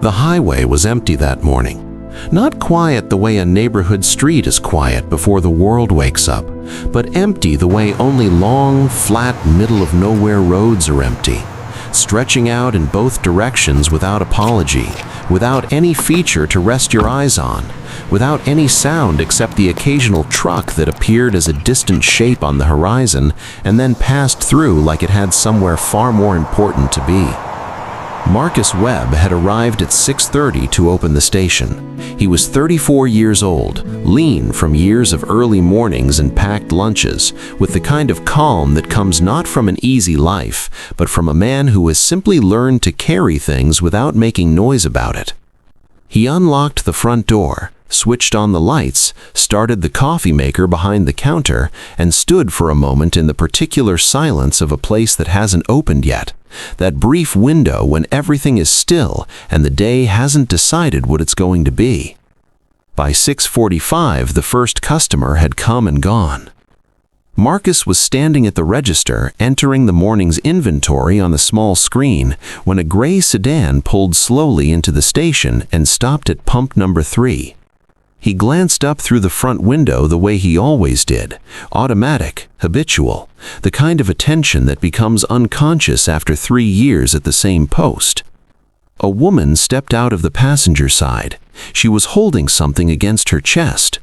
The highway was empty that morning. Not quiet the way a neighborhood street is quiet before the world wakes up, but empty the way only long, flat, middle-of-nowhere roads are empty, stretching out in both directions without apology, without any feature to rest your eyes on, without any sound except the occasional truck that appeared as a distant shape on the horizon and then passed through like it had somewhere far more important to be. Marcus Webb had arrived at 6:30 to open the station. He was 34 years old, lean from years of early mornings and packed lunches, with the kind of calm that comes not from an easy life, but from a man who has simply learned to carry things without making noise about it. He unlocked the front door, switched on the lights, started the coffee maker behind the counter, and stood for a moment in the particular silence of a place that hasn't opened yet. That brief window when everything is still and the day hasn't decided what it's going to be. By 6:45, the first customer had come and gone. Marcus was standing at the register, entering the morning's inventory on the small screen, when a gray sedan pulled slowly into the station and stopped at pump number 3. He glanced up through the front window the way he always did, automatic, habitual, the kind of attention that becomes unconscious after 3 years at the same post. A woman stepped out of the passenger side. She was holding something against her chest.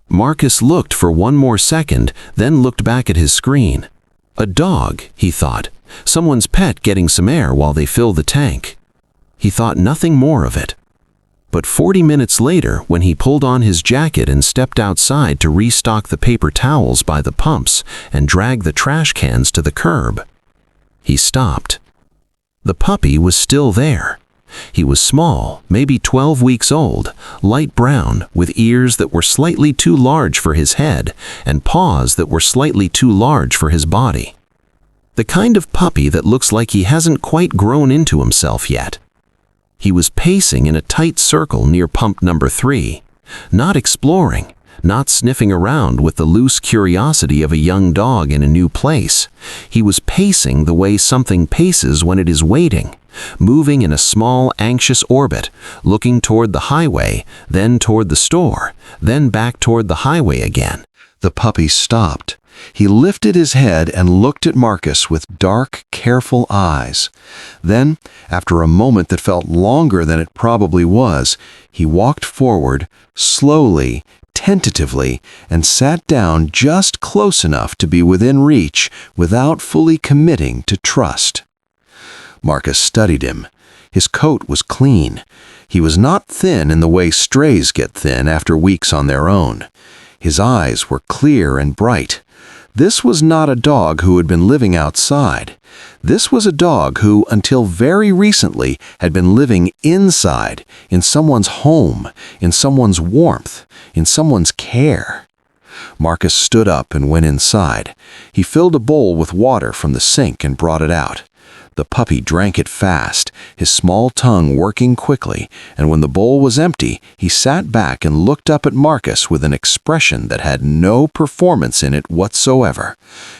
Marcus looked for one more second, then looked back at his screen. A dog, he thought, someone's pet getting some air while they fill the tank. He thought nothing more of it. But 40 minutes later, when he pulled on his jacket and stepped outside to restock the paper towels by the pumps and drag the trash cans to the curb, he stopped. The puppy was still there. He was small, maybe 12 weeks old, light brown, with ears that were slightly too large for his head and paws that were slightly too large for his body. The kind of puppy that looks like he hasn't quite grown into himself yet. He was pacing in a tight circle near pump number 3, not exploring, not sniffing around with the loose curiosity of a young dog in a new place. He was pacing the way something paces when it is waiting, moving in a small, anxious orbit, looking toward the highway, then toward the store, then back toward the highway again. The puppy stopped. He lifted his head and looked at Marcus with dark, careful eyes. Then, after a moment that felt longer than it probably was, he walked forward, slowly, tentatively, and sat down just close enough to be within reach without fully committing to trust. Marcus studied him. His coat was clean. He was not thin in the way strays get thin after weeks on their own. His eyes were clear and bright. This was not a dog who had been living outside. This was a dog who, until very recently, had been living inside, in someone's home, in someone's warmth, in someone's care. Marcus stood up and went inside. He filled a bowl with water from the sink and brought it out. The puppy drank it fast, his small tongue working quickly, and when the bowl was empty, he sat back and looked up at Marcus with an expression that had no performance in it whatsoever,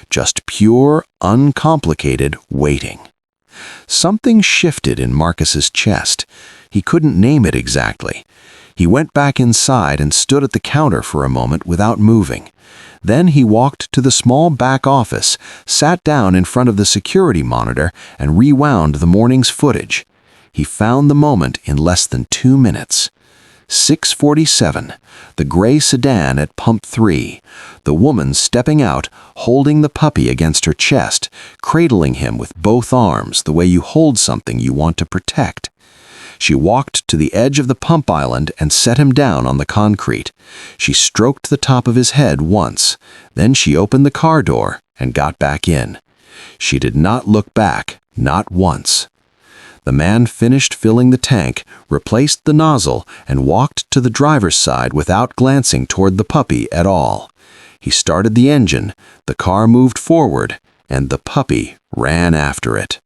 just pure, uncomplicated waiting. Something shifted in Marcus's chest. He couldn't name it exactly. He went back inside and stood at the counter for a moment without moving. Then he walked to the small back office, sat down in front of the security monitor, and rewound the morning's footage. He found the moment in less than 2 minutes. 6:47, the gray sedan at pump 3, the woman stepping out, holding the puppy against her chest, cradling him with both arms the way you hold something you want to protect. She walked to the edge of the pump island and set him down on the concrete. She stroked the top of his head once. Then she opened the car door and got back in. She did not look back, not once. The man finished filling the tank, replaced the nozzle, and walked to the driver's side without glancing toward the puppy at all. He started the engine, the car moved forward, and the puppy ran after it.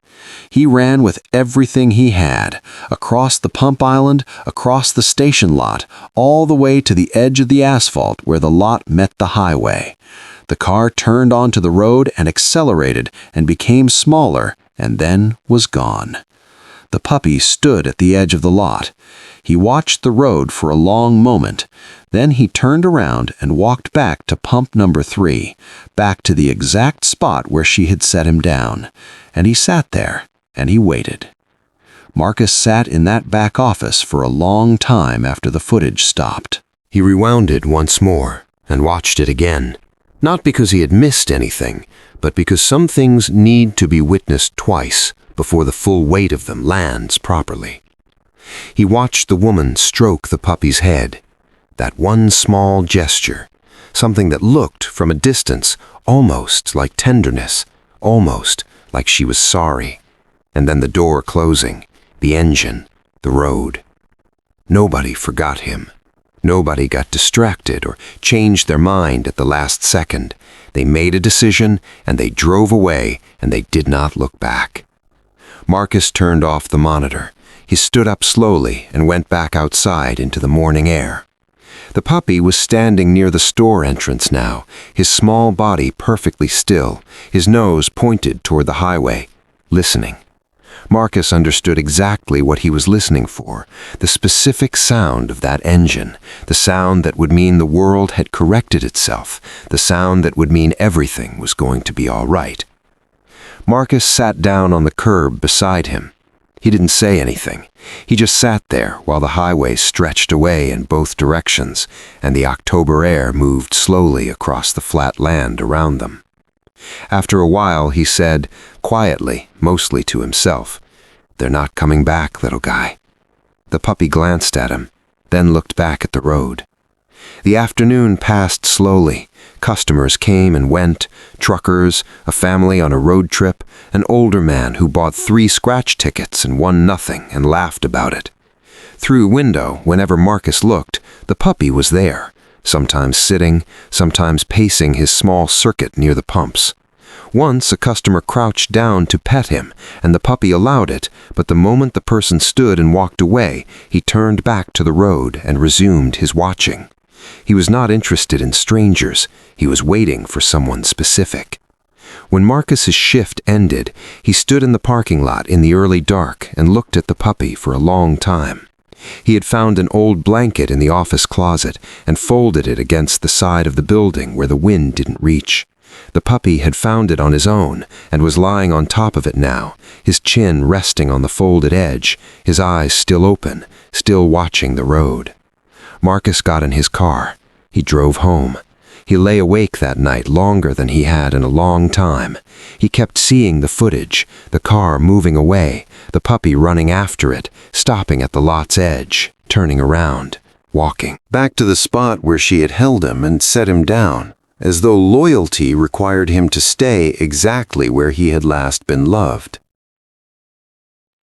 He ran with everything he had, across the pump island, across the station lot, all the way to the edge of the asphalt where the lot met the highway. The car turned onto the road and accelerated and became smaller, and then was gone. The puppy stood at the edge of the lot. He watched the road for a long moment. Then he turned around and walked back to pump number 3, back to the exact spot where she had set him down. And he sat there, and he waited. Marcus sat in that back office for a long time after the footage stopped. He rewound it once more and watched it again. Not because he had missed anything, but because some things need to be witnessed twice before the full weight of them lands properly. He watched the woman stroke the puppy's head. That one small gesture, something that looked from a distance almost like tenderness, almost like she was sorry. And then the door closing, the engine, the road. Nobody forgot him. Nobody got distracted or changed their mind at the last second. They made a decision, and they drove away, and they did not look back. Marcus turned off the monitor. He stood up slowly and went back outside into the morning air. The puppy was standing near the store entrance now, his small body perfectly still, his nose pointed toward the highway, listening. Marcus understood exactly what he was listening for, the specific sound of that engine, the sound that would mean the world had corrected itself, the sound that would mean everything was going to be all right. Marcus sat down on the curb beside him. He didn't say anything. He just sat there while the highway stretched away in both directions, and the October air moved slowly across the flat land around them. After a while, he said, quietly, mostly to himself, "They're not coming back, little guy." The puppy glanced at him, then looked back at the road. The afternoon passed slowly. Customers came and went, truckers, a family on a road trip, an older man who bought 3 scratch tickets and won nothing and laughed about it. Through a window, whenever Marcus looked, the puppy was there, sometimes sitting, sometimes pacing his small circuit near the pumps. Once a customer crouched down to pet him, and the puppy allowed it, but the moment the person stood and walked away, he turned back to the road and resumed his watching. He was not interested in strangers. He was waiting for someone specific. When Marcus's shift ended, he stood in the parking lot in the early dark and looked at the puppy for a long time. He had found an old blanket in the office closet and folded it against the side of the building where the wind didn't reach. The puppy had found it on his own and was lying on top of it now, his chin resting on the folded edge, his eyes still open, still watching the road. Marcus got in his car. He drove home. He lay awake that night longer than he had in a long time. He kept seeing the footage, the car moving away, the puppy running after it, stopping at the lot's edge, turning around, walking back to the spot where she had held him and set him down, as though loyalty required him to stay exactly where he had last been loved.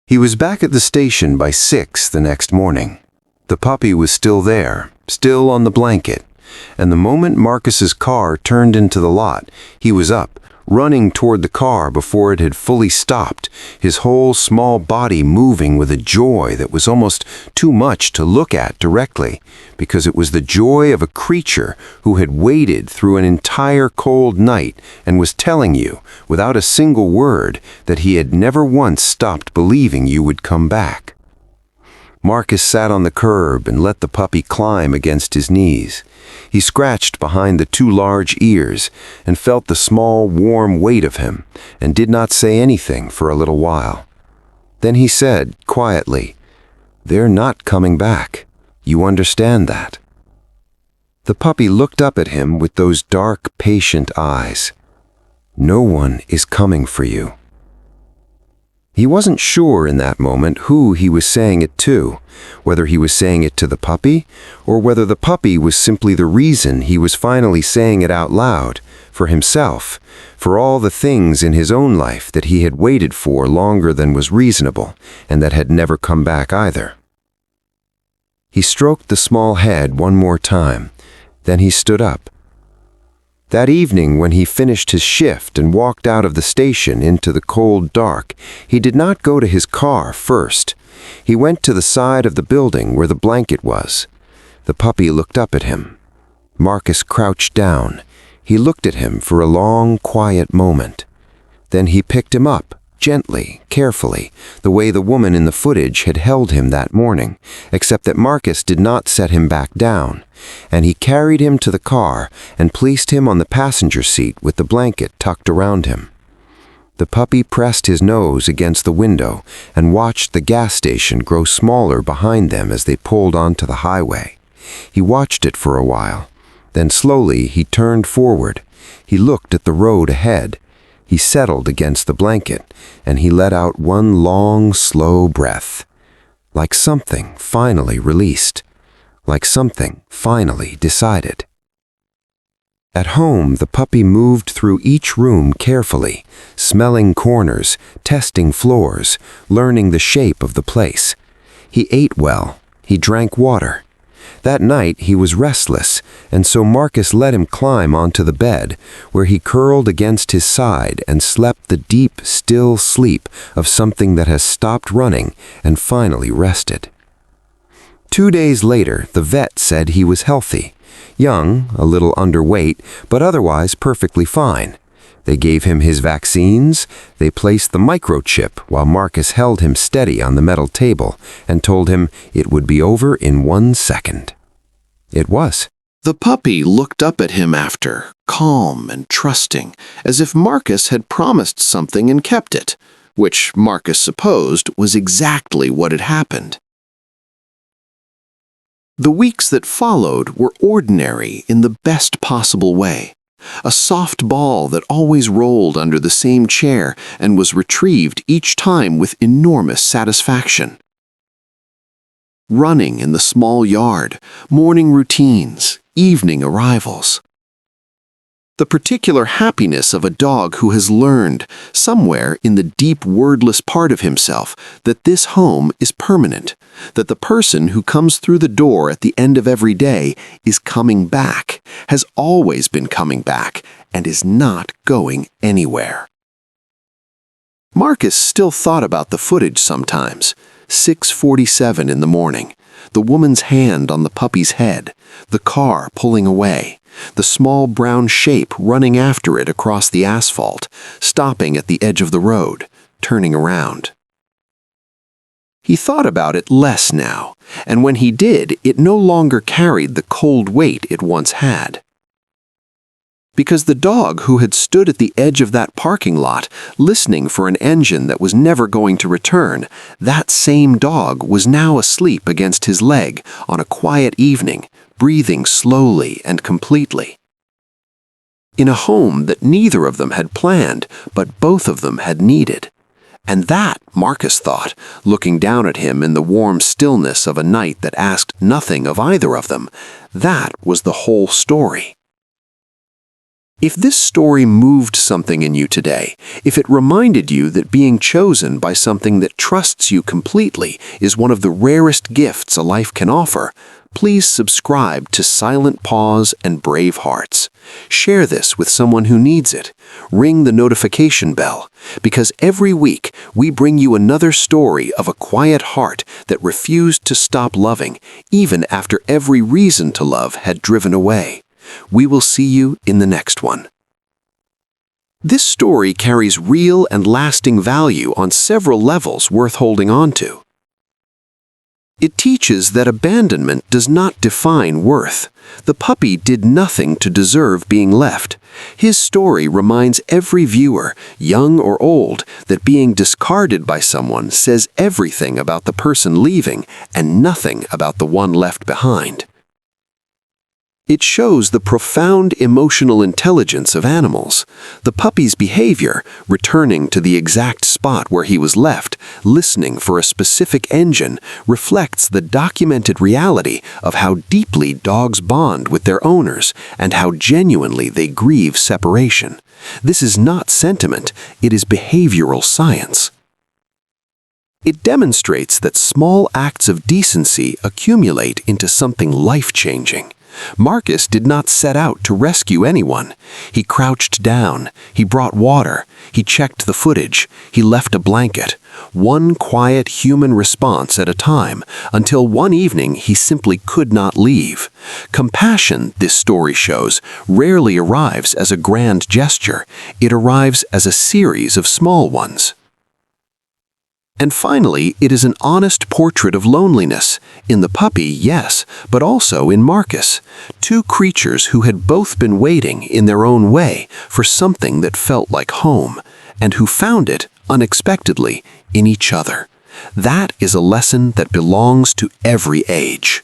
He was back at the station by 6 the next morning. The puppy was still there, still on the blanket, and the moment Marcus's car turned into the lot, he was up, running toward the car before it had fully stopped, his whole small body moving with a joy that was almost too much to look at directly, because it was the joy of a creature who had waited through an entire cold night and was telling you, without a single word, that he had never once stopped believing you would come back. Marcus sat on the curb and let the puppy climb against his knees. He scratched behind the 2 large ears and felt the small, warm weight of him and did not say anything for a little while. Then he said, quietly, "They're not coming back. You understand that?" The puppy looked up at him with those dark, patient eyes. "No one is coming for you." He wasn't sure in that moment who he was saying it to, whether he was saying it to the puppy, or whether the puppy was simply the reason he was finally saying it out loud, for himself, for all the things in his own life that he had waited for longer than was reasonable, and that had never come back either. He stroked the small head one more time, then he stood up. That evening, when he finished his shift and walked out of the station into the cold dark, he did not go to his car first. He went to the side of the building where the blanket was. The puppy looked up at him. Marcus crouched down. He looked at him for a long, quiet moment. Then he picked him up, gently, carefully, the way the woman in the footage had held him that morning, except that Marcus did not set him back down, and he carried him to the car and placed him on the passenger seat with the blanket tucked around him. The puppy pressed his nose against the window and watched the gas station grow smaller behind them as they pulled onto the highway. He watched it for a while. Then slowly he turned forward. He looked at the road ahead. He settled against the blanket, and he let out one long, slow breath, like something finally released, like something finally decided. At home, the puppy moved through each room carefully, smelling corners, testing floors, learning the shape of the place. He ate well. He drank water. That night he was restless, and so Marcus let him climb onto the bed, where he curled against his side and slept the deep, still sleep of something that has stopped running and finally rested. 2 days later, the vet said he was healthy. Young, a little underweight, but otherwise perfectly fine. They gave him his vaccines. They placed the microchip while Marcus held him steady on the metal table and told him it would be over in 1 second. It was. The puppy looked up at him after, calm and trusting, as if Marcus had promised something and kept it, which Marcus supposed was exactly what had happened. The weeks that followed were ordinary in the best possible way. A soft ball that always rolled under the same chair and was retrieved each time with enormous satisfaction. Running in the small yard, morning routines, evening arrivals. The particular happiness of a dog who has learned, somewhere in the deep wordless part of himself, that this home is permanent, that the person who comes through the door at the end of every day is coming back, has always been coming back, and is not going anywhere. Marcus still thought about the footage sometimes. 6:47 in the morning, the woman's hand on the puppy's head, the car pulling away, the small brown shape running after it across the asphalt, stopping at the edge of the road, turning around. He thought about it less now, and when he did, it no longer carried the cold weight it once had. Because the dog who had stood at the edge of that parking lot, listening for an engine that was never going to return, that same dog was now asleep against his leg on a quiet evening, breathing slowly and completely. In a home that neither of them had planned, but both of them had needed. And that, Marcus thought, looking down at him in the warm stillness of a night that asked nothing of either of them, that was the whole story. If this story moved something in you today, if it reminded you that being chosen by something that trusts you completely is one of the rarest gifts a life can offer, please subscribe to Silent Paws and Brave Hearts. Share this with someone who needs it. Ring the notification bell, because every week we bring you another story of a quiet heart that refused to stop loving, even after every reason to love had driven away. We will see you in the next one. This story carries real and lasting value on several levels worth holding on to. It teaches that abandonment does not define worth. The puppy did nothing to deserve being left. His story reminds every viewer, young or old, that being discarded by someone says everything about the person leaving and nothing about the one left behind. It shows the profound emotional intelligence of animals. The puppy's behavior, returning to the exact spot where he was left, listening for a specific engine, reflects the documented reality of how deeply dogs bond with their owners and how genuinely they grieve separation. This is not sentiment, it is behavioral science. It demonstrates that small acts of decency accumulate into something life-changing. Marcus did not set out to rescue anyone. He crouched down, he brought water, he checked the footage, he left a blanket, one quiet human response at a time, until one evening he simply could not leave. Compassion, this story shows, rarely arrives as a grand gesture. It arrives as a series of small ones. And finally, it is an honest portrait of loneliness, in the puppy, yes, but also in Marcus, two creatures who had both been waiting, in their own way, for something that felt like home, and who found it, unexpectedly, in each other. That is a lesson that belongs to every age.